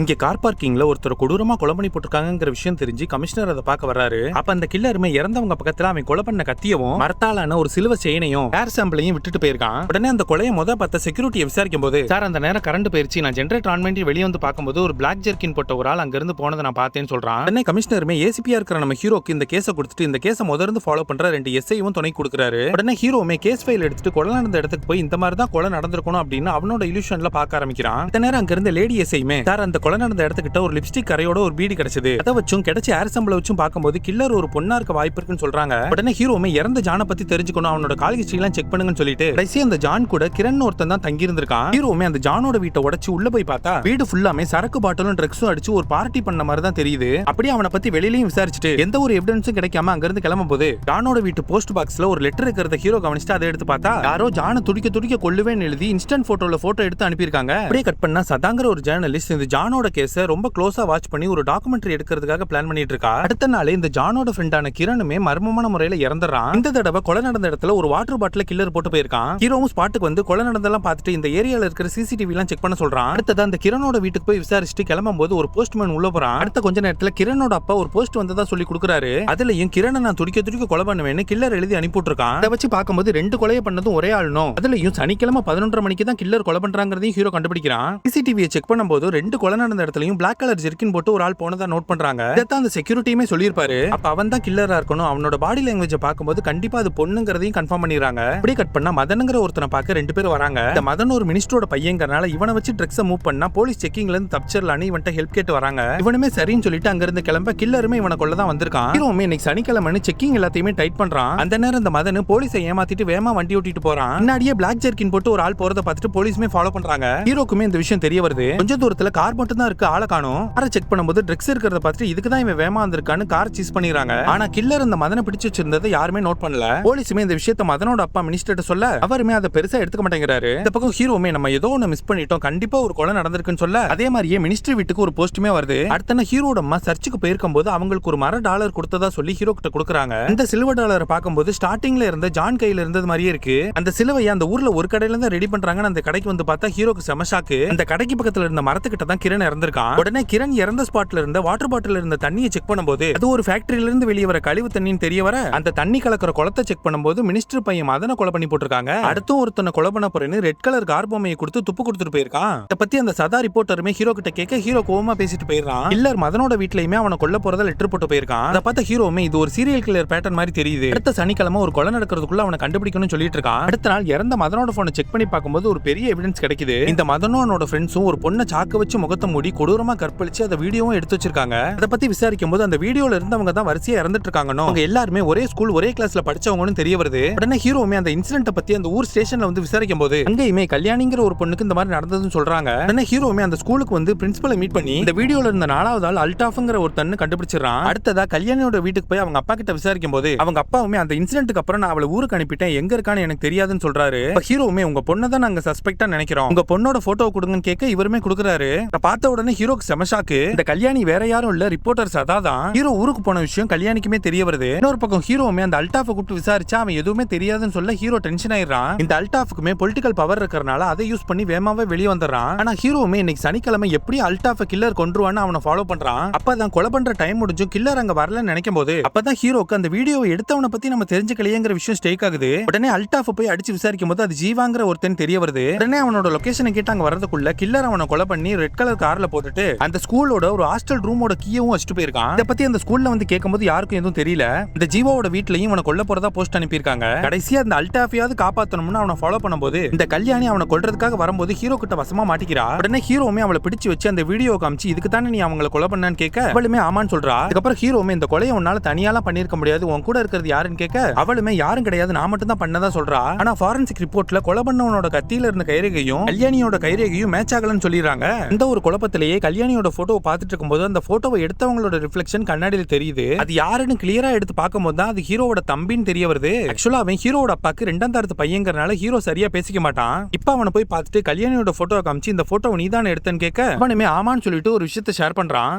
இங்க கார் பார்க்கிங்ல ஒருத்தர் கொடூரமா கொலை பண்ணி போட்டிருக்காங்கிற விஷயம் தெரிஞ்சு கமிஷனர் அதை பார்க்க வர்றாரு. அப்ப அந்த கில்லருமே இறந்தவங்க பக்கத்துல அவன் கொலை பண்ண கத்தியவும் மரத்தாலான ஒரு சிலுவை செயினையும் ஏர் சாம்பிளையும் விட்டுட்டு போயிருக்கான். உடனே அந்த கொலையை பார்த்த செக்யூரிட்டியை விசாரிக்கும் போது, சார் அந்த நேரம் கரண்ட் போயிருச்சு, நான் ஜெனரேட்டர் ஆன் பண்ணி வெளியே வந்து பார்க்கும்போது ஒரு பிளாக் ஜெர்கின் போட்ட ஒரு ஆள் அங்க இருந்து போனதை நான் பார்த்தேன்னு சொல்றான். உடனே கமிஷனருமே ஏசிபியா இருக்கிற நம்ம ஹீரோக்கு இந்த கேஸை கொடுத்துட்டு இந்த கேஸை முதல்ல ஃபாலோ பண்ற 2 எஸ்ஐயும் துணை கொடுக்குறாரு. உடனே ஹீரோமே கேஸ் ஃபைல் எடுத்துட்டு கொலை நடந்த இடத்துக்கு போய் இந்த மாதிரி தான் கொலை நடந்திருக்கணும் அப்படின்னு அவனோட இல்யூஷன்ல பார்க்க ஆரம்பிக்கிறான். இந்த நேரம் அங்க இருந்த லேடி எஸ்ஐமே, சார் அந்த கொலை நடந்த இடத்துக்கிட்ட ஒரு லிப்ஸ்டிக் கரையோட ஒரு பீடி கிடைச்சது, அதை வச்சும் கிடைச்ச ஏர் சம்பிளை வச்சும் பார்க்கும்போது கில்லர் ஒரு பொண்ணா இருக்க வாய்ப்பு இருக்குன்னு சொல்றாங்க. உடனே ஹீரோமே இறந்த ஜானை பத்தி தெரிஞ்சுக்கணும், அவனோட கால் ஹிஸ்டரி எல்லாம் செக் பண்ணுங்கன்னு சொல்லிட்டு கடைசி அந்த ஜான் கூட கிரண் ஒருத்தன் தான் தங்கி இருந்திருக்கான். ஹீரோமே அந்த ஜானோட வீட்டை உடைச்சு உள்ள போய் பார்த்தா வீடு ஃபுல்லாமே சரக்கு பாட்டிலும் ட்ரக்ஸும் அடிச்சு ஒரு பார்ட்டி பண்ண மாதிரி தான் தெரியுது. அப்படியே அவனை பத்தி வெளியிலயும் விசாரிச்சுட்டு எந்த ஒரு எவிடன்ஸும் கிடைக்காம அங்க இருந்து கிளம்பும் போது ஜானோட வீட்டு போஸ்ட் பாக்ஸ்ல ஒரு லெட்டர் இருக்கிறத ஹீரோ கவனிச்சுட்டு அதை எடுத்து பார்த்தா யாரோ ஜானை துடிக்க கொள்ளுவேன்னு எழுதி இன்ஸ்டன்ட் போட்டோல போட்டோ எடுத்து அனுப்பியிருக்காங்க. அப்படியே கட் பண்ணா சதாங்கிற ஒரு ஜேர்னலிஸ்ட் இந்த ஜானோட கேஸை ரொம்ப க்ளோஸா வாட்ச் பண்ணி ஒரு டாக்குமெண்ட்ரி எடுக்கிறதுக்காக பிளான் பண்ணிட்டு இருக்கா. அடுத்த நாள் இந்த ஜானோட ஃப்ரெண்டான கிரணுமே மர்மமான முறையில இறந்துறான். இந்த தடவை கொலை நடந்த இடத்துல ஒரு வாட்டர் பாட்டில கில்லர் போட்டு போயிருக்கான். ஹீரோவும் ஸ்பாட்டுக்கு வந்து கொலை நடந்தெல்லாம் பார்த்துட்டு இந்த ஏரியால இருக்கிற சிசிடிவி எல்லாம் செக் பண்ண சொல்றான். அடுத்ததான் அந்த கிரணோட வீட்டுக்கு போய் விசாரிச்சுட்டு கிளம்பும் போது ஒரு போஸ்ட்மேன் உள்ள போறான். அடுத்த கொஞ்ச நேரத்துல கிரணோட அப்பா ஒரு போஸ்ட் வந்ததா சொல்லி கொடுக்குறாரு. அதுலயும் கிரணை நான் துடிக்க கொலை பண்ணுவேன்னு கில்லர் எழுதி அனுப்பிட்டுருக்கான். அதை வச்சு பார்க்கும்போது 2 கொலையை பண்ணதும் ஒரே ஆளுனும். அதுலயும் சனிக்கிழமை 11:30 மணிக்கு தான் கில்லர் கொலை பண்றாங்கிறதையும் ஹீரோ கண்டுபிடிக்கிறான். சிசிடிவியை செக் பண்ணும்போது 2 கொலை நடந்த இடத்துலயும் பிளாக் கலர் ஜெர்கின் போட்டு ஒரு ஆள் போனதா நோட் பண்றாங்க. இதான் அந்த செக்யூரிட்டியுமே சொல்லியிருப்பாரு. அப்ப அவன் தான் கில்லரா இருக்கணும். அவனோட பாடி லாங்குவேஜ் பார்க்கும்போது கண்டிப்பா அது பொண்ணுங்கிறதையும் கன்ஃபார்ம் பண்ணிடுறாங்க. அப்படியே கட் பண்ணா மதனுங்கிற ஒருத்தனை பார்க்க 2 பேர் வராங்க. இந்த மதன் ஒரு மினிஸ்டரோட பையங்கறனால இவனை வச்சு ட்ரக்ஸை மூவ் பண்ணா போலீஸ் செக்கிங்ல இருந்து தப்பிச்சிடலான்னு இவன்ட்ட ஹெல்ப் கேட்டு வராங்க. இவனுமே சரின்னு சொல்லிட்டு அங்க இருந்து கிளம்ப கில்லருமே இவனை கொள்ள தான் வந்திருக்கான். ஹீரோமே இன்னைக்கு சனிக்கிழமைன்னு செக்கிங் எல்லாத்தையுமே டைட் பண்றான். அந்த நேரம் இந்த மதன் போலீஸை ஏமாத்திட்டு வேகமா வண்டி ஓட்டிட்டு போறான். முன்னாடியே பிளாக் ஜெர்கின் போட்டு ஒரு ஆள் போறத பார்த்துட்டு போலீஸுமே ஃபாலோ பண்றாங்க. ஹீரோக்குமே இந்த விஷயம் தெரிய வருது. கொஞ்ச தூரத்துல கார் மட்டும் தான் இருக்கு, ஆளை காணோம். காரை செக் பண்ணும்போது ட்ரக்ஸ் இருக்கிறத பார்த்துட்டு இதுக்கு தான் இவன் வேகமா வந்திருக்கான்னு கார் சீஸ் பண்ணிடுறாங்க. ஆனா கில்லர் இந்த மதனை பிடிச்சு வச்சிருந்ததை யாருமே நோட் பண்ணல. போலீஸுமே இந்த விஷயத்தை மதனோட அப்பா மினிஸ்டர்ட்ட சொல்ல அவருமே அதை பெருசா எடுத்துக்க மாட்டேங்கிறாரு. இந்த பக்கம் ஹீரோமே நம்ம ஏதோ ஒன்னு மிஸ் பண்ணிட்டோம், கண்டிப்பா ஒரு கொலை நடந்திருக்குன்னு சொல்ல அதே மாதிரியே மினிஸ்டர் வீட்டுக்கு ஒரு போஸ்ட்டுமே வருது. அடுத்த ஹீரோட அம்மா சர்ச்சுக்கு போயிருக்கும் போது அவங்களுக்கு ஒரு $100 கொடுத்ததா சொல்லி ஹீரோ கிட்ட கொடுக்குறாங்க. இந்த சில்வர் டாலரை பார்க்கும்போது ஸ்டார்டிங்ல இருந்த ஜான் கையில இருந்தது மாதிரியே இருக்கு. அந்த சிலுவையை அந்த ஊர்ல ஒரு கடையில இருந்து ரெடி பண்றாங்க. அந்த கடைக்கு வந்து பார்த்தா ஹீரோக்கு செம ஷாக்கு. அந்த கடைக்கு பக்கத்துல இருந்த மரத்துக்கிட்ட தான் கிரண் இறந்திருக்கான். உடனே கிரண் இறந்த ஸ்பாட்ல இருந்த வாட்டர் பாட்டில் இருந்த தண்ணியை செக் பண்ணும்போது அது ஒரு ஃபேக்டரியில இருந்து வெளியே வர கழிவு தண்ணின்னு தெரிய வர அந்த தண்ணி கலக்கிற குளத்தை செக் பண்ணும்போது மினிஸ்டர் பையன் மதனை கொலை பண்ணி போட்டிருக்காங்க. அடுத்தும் ஒருத்தனை கொலை பண்ண போறேன்னு ரெட் கலர் கார் பொம்மையை கொடுத்து துப்பு கொடுத்துட்டு போயிருக்கான். இத பத்தி அந்த சதா ரிப்போர்ட்டருமே ஹீரோ கிட்ட கேட்க ஹீரோ கோவமா பேசிட்டு போயிடுறான். கில்லர் மதனோட வீட்லயுமே அவனை கொல்ல போறத லெட்டர் போட்டு போயிருக்கான். அதை பார்த்த ஹீரோமே இது ஒரு சீரியல் கில்லர் பேட்டர்ன் மாதிரி தெரியுது. அடுத்த சனிக்கிழமை ஒரு கொலை நடக்கிறதுக்குள்ள அவனை கண்டுபிடிக்கணும்னு சொல்லிட்டு இருக்கான். அடுத்த நாள் இறந்த மதனோட போனை செக் பண்ணி பார்க்கும்போது ஒரு பெரிய எவிடன்ஸ் கிடைக்குது. இந்த மதனோட ஃப்ரெண்ட்ஸும் ஒரு பொண்ணை சாக்க வச்சு முகத்தை மூடி கொடூரமா கற்பழிச்சு அந்த வீடியோவும் எடுத்து வச்சிருக்காங்க. அதை பத்தி விசாரிக்கும் போது அந்த வீடியோல இருந்தவங்க தான் வரிசையா இறந்துட்டு இருக்காங்கன்னு அவங்க எல்லாருமே ஒரே ஸ்கூல் ஒரே கிளாஸ்ல படிச்சவங்கன்னு தெரிய வருது. உடனே ஹீரோமே அந்த இன்சிடென்ட் பத்தி அந்த ஊர் ஸ்டேஷன்ல வந்து விசாரிக்கும் போது அங்கேயுமே கல்யாணிங்கிற ஒரு பொண்ணுக்கு இந்த மாதிரி நடந்ததுன்னு சொல்றாங்க. உடனே ஹீரோமே அந்த ஸ்கூலுக்கு வந்து பிரின்சிபலை மீட் பண்ணி இந்த வீடியோல இருந்த 4வது ஆள் அல்டாஃப்ங்கிற ஒரு தன்னு கண்டுபிடிச்சிடறான். அடுத்ததா கல்யாணியோட வீட்டுக்கு போய் அவங்க அப்பா கிட்ட விசாரிக்கும் போது அவங்க அப்பாவுமே அந்த இன்சிடென்ட்க்கு அப்புறம் நான் அவளை ஊருக்கு அனுப்பிட்டேன், எங்க இருக்கான்னு எனக்கு தெரியாதுன்னு சொல்றாரு. ஹீரோமே உங்க பொண்ணை தான் நாங்க சஸ்பெக்டா நினைக்கிறோம், உங்க பொண்ணோட போட்டோ கொடுங்கன்னு கேட்க இவருமே கொடுக்குறாரு. பார்த்த உடனே ஹீரோக்கு செமஷாக்கு. இந்த கல்யாணி வேற யாரும் இல்ல, ரிப்போர்ட்டர் சதா தான். ஹீரோ ஊருக்கு போன விஷயம் கல்யாணிக்குமே தெரிய வருது. இன்னொரு பக்கம் ஹீரோமே அந்த அல்டாஃபை கூப்பிட்டு விசாரிச்சா அவன் எதுவுமே தெரியாதுன்னு சொல்ல ஹீரோ டென்ஷன் ஆயிடுறான். இந்த அல்டாஃபுக்குமே பொலிட்டிக்கல் பவர் இருக்கறனால அதை யூஸ் பண்ணி வேகமாவே வெளியே வந்துடுறான். ஆனா ஹீரோமே இன்னைக்கு சனிக்கிழமை எப்படி அல்டாஃபை கில்லர் கொன்றுவான்னு அவனை ஃபாலோ பண்றான். அப்பதான் கொலை பண்ற டைம் முடிஞ்சும் கில்லர் அங்க வரலன்னு நினைக்கும் போது அப்பதான் ஹீரோக்கு அந்த வீடியோவை எடுத்தவனை பத்தி நம்ம தெரிஞ்சுக்கலையேங்கிற விஷயம் ஸ்டேக் ஆகுது. உடனே அல்டாஃபை போய் அடிச்சு விசாரிக்கும் போது அது ஜீவாங்கிற ஒருத்தன் தெரிய வருது. உடனே அவனோட லொகேஷனை கேட்டு அங்க வரதுக்குள்ள கில்லர் அவனை கொலை பண்ணி ரெட் கலர் கார்ல போட்டுட்டு அந்த ஸ்கூலோட ஒரு ஹாஸ்டல் ரூமோட கீயவும் வச்சுட்டு போயிருக்கான். இதை பத்தி அந்த ஸ்கூல்ல வந்து கேட்கும்போது யாருக்கும் எதுவும் தெரியல. இந்த ஜீவாவோட வீட்லயும் அவனை கொல்ல போறதா போஸ்ட் அனுப்பியிருக்காங்க. கடைசியா அந்த அல்டாஃபியாவது காப்பாத்தணும்னு அவனை ஃபாலோ பண்ணும்போது இந்த கல்யாணி அவனை கொல்றதுக்காக வரும்போது ஹீரோ கிட்ட வசமா மாட்டிக்கிறா. உடனே ஹீரோமே அவளை பிடிச்சு வச்சு அந்த வீடியோ காமிச்சு இதுக்கு தானே நீ அவங்களை கொலை பண்ணான்னு கேட்க அவளுமே ஆமான்னு சொல்றா. அதுக்கப்புறம் ஹீரோமே இந்த கொலையை உன்னால தனியாலாம் பண்ணிருக்க முடியாது, உன் கூட இருக்கிறது யாருன்னு கேட்க அவளுமே யாரும் கிடையாது, நான் மட்டும் தான் பண்ணதா சொல்றா. ஆனா ஃபாரன்சிக் ரிப்போர்ட்ல கொலை பண்ணவனோட கத்தியில இருந்த கைரேகையும் கல்யாணியோட கைரேகையும் மேட்ச் ஆகலன்னு சொல்லிடுறாங்க. இந்த ஒரு குழப்பத்திலேயே கல்யாணியோட போட்டோவை பார்த்துட்டு இருக்கும்போது அந்த போட்டோவை எடுத்தவங்களோட ரிஃப்ளெக்ஷன் கண்ணாடியில தெரியுது. அது யாருன்னு கிளியரா எடுத்து பார்க்கும்போது தான் அது ஹீரோவோட தம்பின்னு தெரிய வருது. ஆக்சுவலா அவன் ஹீரோவோட அப்பாக்கு 2ஆம் தரத்து பையங்கறனால ஹீரோ சரியா பேசிக்க மாட்டான். இப்ப அவனை போய் பார்த்துட்டு கல்யாணியோட போட்டோவை காமிச்சு இந்த போட்டோவை நீதானே எடுத்தேன்னு கேட்க அவனுமே ஆமான்னு சொல்லிட்டு ஒரு விஷயத்தை ஷேர் பண்றான்.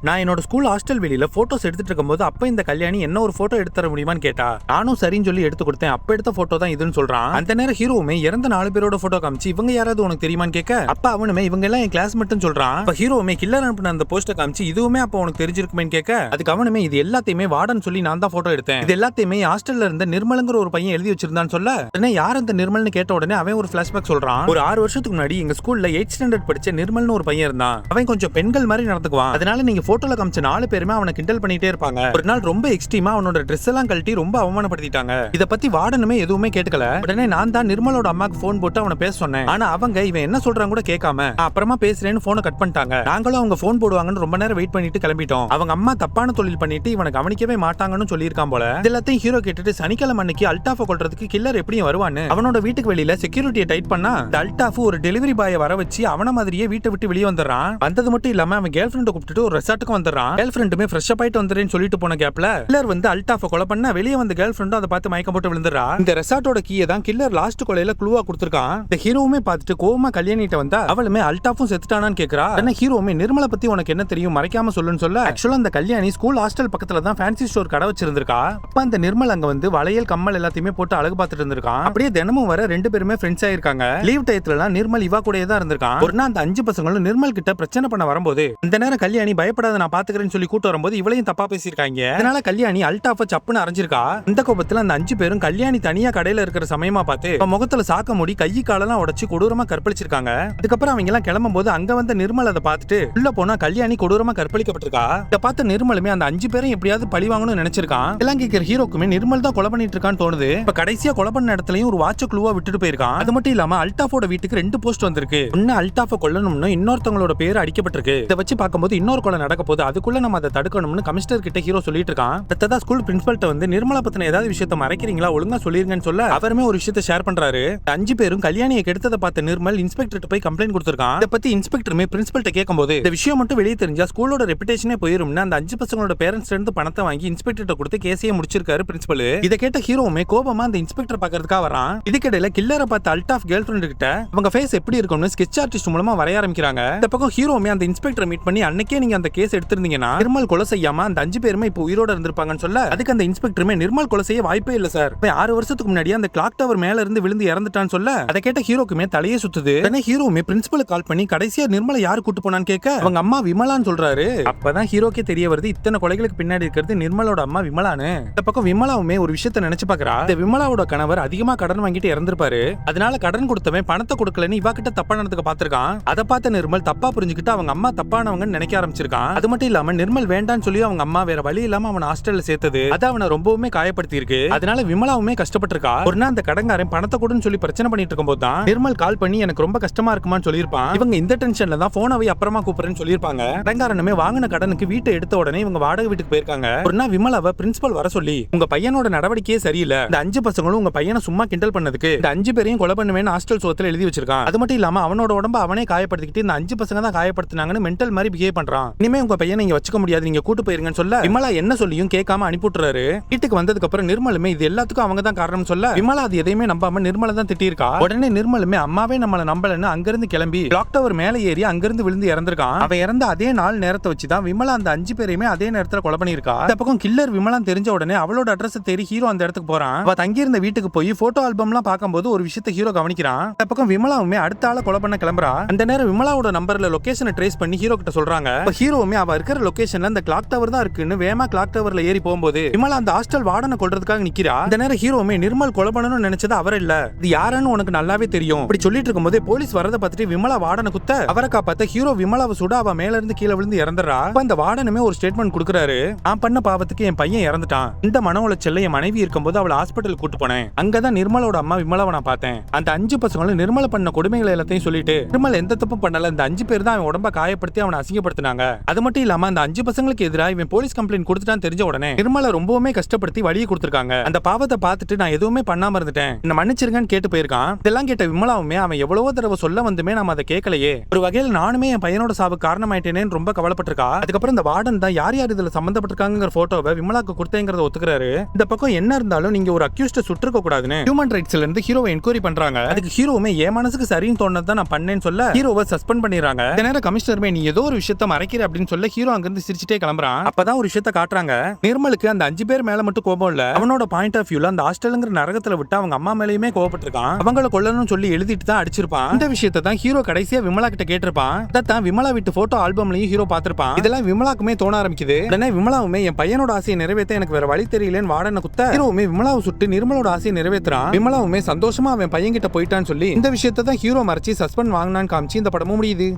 நான் என்னோட ஸ்கூல் ஹாஸ்டல் வெளியில போட்டோஸ் எடுத்துட்டு இருக்கும்போது அப்ப இந்த கல்யாணி என்ன ஒரு போட்டோ எடுத்து தர முடியுமான்னு கேட்டா நானும் சரின்னு சொல்லி எடுத்து கொடுத்தேன். அப்ப எடுத்த போட்டோ தான் இதுன்னு சொல்றான். அந்த நேரம் ஹீரோவுமே இறந்த 4 பேரோட போட்டோ காமிச்சு இவங்க யாராவது உனக்கு தெரியுமான்னு கேட்க அப்ப அவனுமே இவங்க எல்லாம் என் கிளாஸ் மட்டும் சொல்றான். அப்ப ஹீரோவுமே கில்லர் அனுப்பின அந்த போஸ்டர் காமிச்சு இதுவுமே அப்ப உனக்கு தெரிஞ்சிருக்குமேன்னு கேட்க அதுக்கு அவனுமே இது எல்லாத்தையுமே வார்டன் சொல்லி நான் தான் போட்டோ எடுத்தேன். இது எல்லாத்தையுமே ஹாஸ்டல்ல இருந்த நிர்மல்ங்கிற ஒரு பையன் எழுதி வச்சிருந்தான்னு சொல்ல உடனே யார் அந்த நிர்மல்னு கேட்ட உடனே அவன் ஒரு பிளாஷ்பேக் சொல்றான். ஒரு 6 வருஷத்துக்கு முன்னாடி எங்க ஸ்கூல்ல 8th ஸ்டாண்டர்ட் படிச்ச நிர்மல்னு ஒரு பையன் இருந்தான். அவன் கொஞ்சம் பெண்கள் மாதிரி நடந்துக்குவான். அதனால நீங்க போட்டோல காமிச்ச 4 பேருமே அவனை கிண்டல் பண்ணிட்டே இருப்பாங்க. ஒரு நாள் ரொம்ப எக்ஸ்ட்ரீமா அவனோட ட்ரெஸ் எல்லாம் கழட்டி ரொம்ப அவமானப்படுத்திட்டாங்க. இத பத்தி வார்டனுமே எதுவுமே கேட்கல. உடனே நான் தான் நிர்மலோட அம்மாக்கு போன் போட்டு அவனை பேச சொன்னேன். ஆனா அவங்க இவன் என்ன சொல்றாங்க கூட கேட்காம அப்புறமா பேசுறேன்னு போனை கட் பண்ணிட்டாங்க. நாங்களும் அவங்க போன் போடுவாங்கன்னு ரொம்ப நேரம் வெயிட் பண்ணிட்டு கிளம்பிட்டோம். அவங்க அம்மா தப்பான தொழில் பண்ணிட்டு இவனை கவனிக்கவே மாட்டாங்கன்னு சொல்லியிருக்கான் போல. இது எல்லாத்தையும் ஹீரோ கேட்டுட்டு சனிக்கிழமை அன்னைக்கு அல்டாஃப கொல்றதுக்கு கில்லர் எப்படியும் வருவான்னு அவனோட வீட்டுக்கு வெளியில செக்யூரிட்டியை டைட் பண்ணா அல்டாஃப் ஒரு டெலிவரி பாயை வர வச்சு அவன மாதிரியே வீட்டை விட்டு வெளியே வந்துடுறான். வந்தது மட்டும் இல்லாம அவன் கேர்ள் ஃப்ரெண்டை கூப்பிட்டு ஒரு ரெசார்ட்டுக்கு வந்துடுறான். கேர்ள் ஃப்ரெண்டுமே ஃப்ரெஷ் அப் ஆயிட்டு வந்துறேன்னு சொல்லிட்டு போன கேப்ல கில்லர் வந்து அல்டாஃப கொலை பண்ண வெளியே வந்த கேர்ள் ஃப்ரெண்டும் அதை பார்த்து மயக்கம் போட்டு விழுந்துறா. இந்த ரெசார்ட்டோட கீயை தான் கில்லர் லாஸ்ட் கொலையில க்ளூவா கொடுத்திருக்கான். இந்த ஹீரோவுமே பார்த்துட்டு கோவமா கல்யாணிட்ட வந்தா அவளுமே அல்டாஃபும் செத்துட்டானான்னு கேக்குறா. என்ன ஹீரோவுமே நிர்மலை பத்தி உனக்கு என்ன தெரியும் மறைக்காம சொல்லுன்னு சொல்ல ஆக்சுவலா அந்த கல்யாணி ஸ்கூல் ஹாஸ்டல் பக்கத்துல தான் ஃபேன்சி ஸ்டோர் கடை வச்சிருந்திருக்கா. அப்ப அந்த நிர்மல் அங்க வந்து வளையல் கம்மல் எல்லாத்தையுமே போட்டு அழகு பார்த்துட்டு இருந்திருக்கான். அப்படியே தினமும் வர 2 பேருமே ஃப்ரெண்ட்ஸ் ஆயிருக்காங்க. லீவ் டயத்துல நிர்மல் இவா கூடயே தான் இருந்திருக்கான். ஒரு நாள் அந்த 5 பசங்களும் நிர்மல் கிட்ட பிரச்சனை பண்ண வரும்போது இந்த நேரம் கல்யாணி பயப்படாத நான் பாத்துக்கிறேன்னு சொல்லி கூட்டு வரும்போது இவளையும் தப்பா பேசியிருக்காங்க. அதனால கல்யாணி அல்டாஃப சப்புன்னு அரைஞ்சிருக்கா. இந்த கோபத்துல அந்த 5 பேரும் கல்யாணி தனியா கடையில இருக்கிற சமயமா பார்த்து முகத்துல சாக்க மூடி கை காலெல்லாம் உடைச்சு கொடூரமா கற்பழிச்சிருக்காங்க. அதுக்கப்புறம் அவங்க எல்லாம் கிளம்பும் போது அங்க வந்த நிர்மல் அதை பார்த்துட்டு உள்ள போனா கல்யாணி கொடூரமா கற்பழிக்கப்பட்டிருக்கா. இதை பார்த்த நிர்மலுமே அந்த 5 பேரும் எப்படியாவது பழி வாங்கணும்னு நினைச்சிருக்கான். எல்லாம் கேட்கிற ஹீரோக்குமே நிர்மல் தான் கொலை பண்ணிட்டு இருக்கான்னு தோணுது. இப்ப கடைசியா கொலை பண்ண இடத்துலயும் ஒரு வாட்ச க்ளூவா விட்டுட்டு போயிருக்கான். அது மட்டும் இல்லாம அல்டாஃபோட வீட்டுக்கு 2 போஸ்ட் வந்திருக்கு. ஒன்னு அல்டாஃப கொல்லணும்னு இன்னொருத்தவங்களோட பேர் அடிக்கப்பட்டிருக்கு. இதை வச்சு பார்க்கும்போது இன்னொரு கொலை நடக்க போது அதுக்குள்ள நம்ம அதை தடுக்கணும்னு கமிஷனர் கிட்ட ஹீரோ சொல்லிட்டு இருக்கான். அடுத்ததா ஸ்கூல் பிரின்சிபல்ட்ட வந்து நிர்மலா பத்தின ஏதாவது விஷயத்தை மறைக்கிறீங்களா ஒழுங்கா சொல்லிருங்கன்னு சொல்ல அவருமே ஒரு விஷயத்தை ஷேர் பண்றாரு. 5 பேரும் கல்யாணியை கெடுத்ததை பார்த்த நிர்மல் இன்ஸ்பெக்டர் போய் கம்ப்ளைண்ட் கொடுத்திருக்கான். இதை பத்தி இன்ஸ்பெக்டருமே பிரின்சிபல்ட்ட கேட்கும்போது இந்த விஷயம் மட்டும் வெளியே தெரிஞ்சா ஸ்கூலோட ரெப்புடேஷனே போயிரும்னு அந்த 5 பசங்களோட பேரண்ட்ஸ்ல இருந்து பணத்தை வாங்கி இன்ஸ்பெக்டர்ட்ட கொடுத்து கேஸையே முடிச்சிருக்காரு பிரின்சிபல். இதை கேட்ட ஹீரோவுமே கோபமா அந்த இன்ஸ்பெக்டர் பாக்கிறதுக்காக வரான். இதுக்கிடையில கில்லரை பார்த்த அல்டாஃப் கேர்ள் ஃப்ரெண்ட் கிட்ட அவங்க ஃபேஸ் எப்படி இருக்கும்னு ஸ்கெட்ச் ஆர்டிஸ்ட் மூலமா வரைய ஆரம்பிக்கிறாங்க. இந்த பக்கம் ஹீரோவுமே அந்த இன்ஸ்பெக்டரை மீட் பண்ணி அன்னைக்கே நீங்க அந்த கேஸ் எடுத்திருந்தீங்கன்னா நிர்மல் கொலை செய்யாம அந்த 5 பேருமே இப்போ உயிரோட இருந்திருப்பாங்கன்னு சொல்ல அதுக்கு அந்த இன்ஸ்பெக்டருமே நிர்மல் கொலை செய்ய வாய்ப்பே இல்ல சார். 6 வருஷத்துக்கு முன்னாடி அந்த கிளாக் டவர் மேல இருந்து விழுந்து இறந்துட்டான்னு சொல்ல அதை கேட்ட ஹீரோக்குமே தலையே சுத்துது. உடனே ஹீரோவுமே பிரின்சிபலுக்கு கால் பண்ணி கடைசியா நிர்மலை யார் கூட்டு போனான்னு கேட்க அவங்க அம்மா விமலான்னு சொல்றாரு. அப்பதான் ஹீரோக்கே தெரிய வருது இத்தனை கொலைகளுக்கு பின்னாடி இருக்கிறது நிர்மலோட அம்மா விமலான்னு. இந்த பக்கம் விமலாவுமே ஒரு விஷயத்தை நினைச்சு பாக்குறா. இந்த விமலாவோட கணவர் அதிகமா கடன் வாங்கிட்டு இறந்திருப்பாரு. அதனால கடன் கொடுத்தவன் பணத்தை கொடுக்கலன்னு இவா கிட்ட தப்பா நடந்துக்க பாத்திருக்கான். அதை பார்த்த நிர்மல் தப்பா புரிஞ்சுக்கிட்டு அவங்க அம்மா தப்பானவங்கன்னு நினைக்க ஆரம்பிச்சிருக்கான். அது மட்டும் இல்லாம நிர்மல் வேண்டான்னு சொல்லி அவங்க அம்மா வேற வழி இல்லாம அவன் ஹாஸ்டல்ல சேர்த்தது அது அவனை ரொம்பவுமே காயப்படுத்தி இருக்கு. அதனால விமலாவுமே கஷ்டப்பட்டிருக்கா. ஒரு நாள் அந்த கடன்காரன் பணத்தை கொடுன்னு சொல்லி பிரச்சனை பண்ணிட்டு இருக்கும்போது தான் நிர்மல் கால் பண்ணி எனக்கு ரொம்ப கஷ்டமா இருக்குமான்னு சொல்லியிருப்பான். இவங்க இந்த டென்ஷன்ல தான் போனவை அப்புறமா கூப்பிடுறேன்னு சொல்லியிருப்பாங்க. கடன்காரனுமே வாங்கின கடனுக்கு வீட்டை எடுத்த உடனே இவங்க வாடகை வீட்டுக்கு போயிருக்காங்க. ஒரு நாள் விமலாவை பிரின்சிபல் வர சொல்லி உங்க பையனோட நடவடிக்கையே சரியில்லை, இந்த 5 பசங்களும் உங்க பையனை சும்மா கிண்டல் பண்ணதுக்கு இந்த 5 பேரையும் கொலை பண்ணுவேன்னு ஹாஸ்டல் சோத்துல எழுதி வச்சிருக்கான். அது மட்டும் இல்லாம அவனோட உடம்ப அவனே காயப்படுத்திக்கிட்டு இந்த 5 பசங்க தான் காயப்படுத்தினாங்கன்னு மென்டல் மாதிரி பிஹேவ் பண்றான். இனிமே உங்க பையனை இங்க வச்சுக்க முடியாது, நீங்க கூட்டு போயிருங்கன்னு சொல்ல விமலா என்ன சொல்லியும் கேட்காம அனுப்பிட்டுறாரு. வீட்டுக்கு வந்ததுக்கு அப்புறம் நிர்மலுமே இது எல்லாத்துக்கும் அவங்க தான் காரணம் சொல்ல விமலா அது எதையுமே நம்பாம நிர்மலை தான் திட்டிருக்கா. உடனே நிர்மலுமே அம்மாவே நம்மள நம்பலன்னு அங்கிருந்து கிளம்பி கிளாக் டவர் மேல ஏறி அங்கிருந்து விழுந்து இறந்திருக்கான். அவன் இறந்த அதே நாள் நேரத்தை வச்சுதான் விமலா அந்த 5 பேரையுமே அதே நேரத்துல கொலை பண்ணிருக்கா. இந்த பக்கம் கில்லர் விமலா தெரிஞ்ச உடனே அவளோட அட்ரஸ் தேடி ஹீரோ அந்த இடத்துக்கு போறான். அவ தங்கி இருந்த வீட்டுக்கு போய் போட்டோ ஆல்பம்லாம் பார்க்கும்போது ஒரு விஷயத்தை ஹீரோ கவனிக்கிறான். இந்த பக்கம் விமலாவுமே அடுத்த ஆளை கொலை பண்ண கிளம்புறா. அந்த நேரம் விமலாவோட நம்பர்ல லொகேஷனை ட்ரேஸ் பண்ணி ஹீரோ கிட்ட சொல்றாங்க. ஹீரோவுமே அவ இருக்கிற லொகேஷன்ல அந்த கிளாக் டவர் தான் இருக்குன்னு வேமா கிளாக் டவர்ல ஏறி போகும்போது விமலா அந்த ஹாஸ்டல் வார்டனை கொல்றதுக்காக நிக்கிறா. இந்த நேரம் ஹீரோவுமே நிர்மல் கொலை பண்ணணும்னு நினைச்சது அவர் இல்ல, இது யாருன்னு உனக்கு நல்லாவே தெரியும் அப்படி சொல்லிட்டு இருக்கும்போது போலீஸ் வரதை பார்த்துட்டு விமலா வார்டனை குத்த அவரை காப்பாத்த ஹீரோ விமலாவை சுட அவ மேல இருந்து கீழே விழுந்து இறந்துறா. அந்த வார்டனுமே ஒரு ஸ்டேட்மெண்ட் கொடுக்குறாரு. நான் பண்ண பாவத்துக்கு என் பையன் இறந்துட்டான், இந்த மன உளைச்சல்ல என் மனைவி இருக்கும்போது அவளை ஹாஸ்பிட்டல் கூட்டு போனேன், அங்கதான் நிர்மலோட அம்மா விமலாவை நான் பார்த்தேன். அந்த 5 பசங்களும் நிர்மலை பண்ண கொடுமைகளை எல்லாத்தையும் சொல்லிட்டு நிர்மல் எந்த தப்பு பண்ணல, இந்த 5 பேர் தான் அவன் உடம்ப காயப்படுத்தி அவனை அசிங்கப்படுத்தினாங்க. அது மட்டும் இல்லாம அந்த 5 பசங்களுக்கு எதிராக இவன் போலீஸ் கம்ப்ளைண்ட் கொடுத்துட்டான்னு தெரிஞ்ச உடனே நிர்மலை ரொம்பவுமே கஷ்டப்படுத்தி வழியை கொடுத்திருக்காங்க. அந்த பாவத்தை பார்த்துட்டு நான் எதுவுமே பண்ணாம இருந்துட்டேன், என்ன மன்னிச்சிருங்கன்னு கேட்டு போயிருக்கான். இதெல்லாம் கேட்ட விமலாவுமே அவன் எவ்வளவோ தடவை சொல்ல வந்துமே நாம அதை கேட்கலையே, ஒரு வகையில் நானுமே என் பையனோட சாவு காரணமாயிட்டேனேன்னு ரொம்ப கவலைப்பட்டிருக்கா. அதுக்கப்புறம் இந்த வார்டன் தான் யார் யார் இதுல சம்பந்தப்பட்டிருக்காங்கிற போட்டோவை விமலாக்கு கொடுத்தேங்கிறத ஒத்துக்கிறாரு. இந்த பக்கம் என்ன இருந்தாலும் நீங்க ஒரு அக்யூஸ்ட சுட்டுக்க கூடாதுன்னு ஹியூமன் ரைட்ஸ்ல இருந்து ஹீரோவை என்கொயரி பண்றாங்க. அதுக்கு ஹீரோவுமே என் மனசுக்கு சரின்னு தோணுதான் நான் பண்ணேன்னு சொல்ல ஹீரோவை சஸ்பெண்ட் பண்ணிடுறாங்க. இந்த நேரம் கமிஷனருமே நீ ஏதோ ஒரு விஷயத்தை மறைக்கிற அப்படின்னு அப்படின்னு சொல்ல ஹீரோ அங்கிருந்து சிரிச்சுட்டே கிளம்புறான். அப்பதான் ஒரு விஷயத்த காட்டுறாங்க. நிர்மலுக்கு அந்த 5 பேர் மேல மட்டும் கோபம் இல்ல, அவனோட பாயிண்ட் ஆஃப் வியூல அந்த ஹாஸ்டல்ங்கிற நரகத்துல விட்டு அவங்க அம்மா மேலயுமே கோவப்பட்டிருக்கான். அவங்கள கொல்லணும்னு சொல்லி எழுதிட்டு தான் அடிச்சிருப்பான். இந்த விஷயத்தை தான் ஹீரோ கடைசியா விமலா கிட்ட கேட்டிருப்பான். அதான் விமலா விட்டு போட்டோ ஆல்பம்லயும் ஹீரோ பார்த்திருப்பான். இதெல்லாம் விமலாக்குமே தோண ஆரம்பிக்குது. உடனே விமலாவுமே என் பையனோட ஆசையை நிறைவேற்ற எனக்கு வேற வழி தெரியலன்னு வாடனை குத்த ஹீரோவுமே விமலாவை சுட்டு நிர்மலோட ஆசையை நிறைவேற்றுறான். விமலாவுமே சந்தோஷமா அவன் பையன் கிட்ட போயிட்டான்னு சொல்லி இந்த விஷயத்தை தான் ஹீரோ மறைச்சு சஸ்பெண்ட் வாங்கினான்னு காமிச்சு இந்த படமும் முடியுது.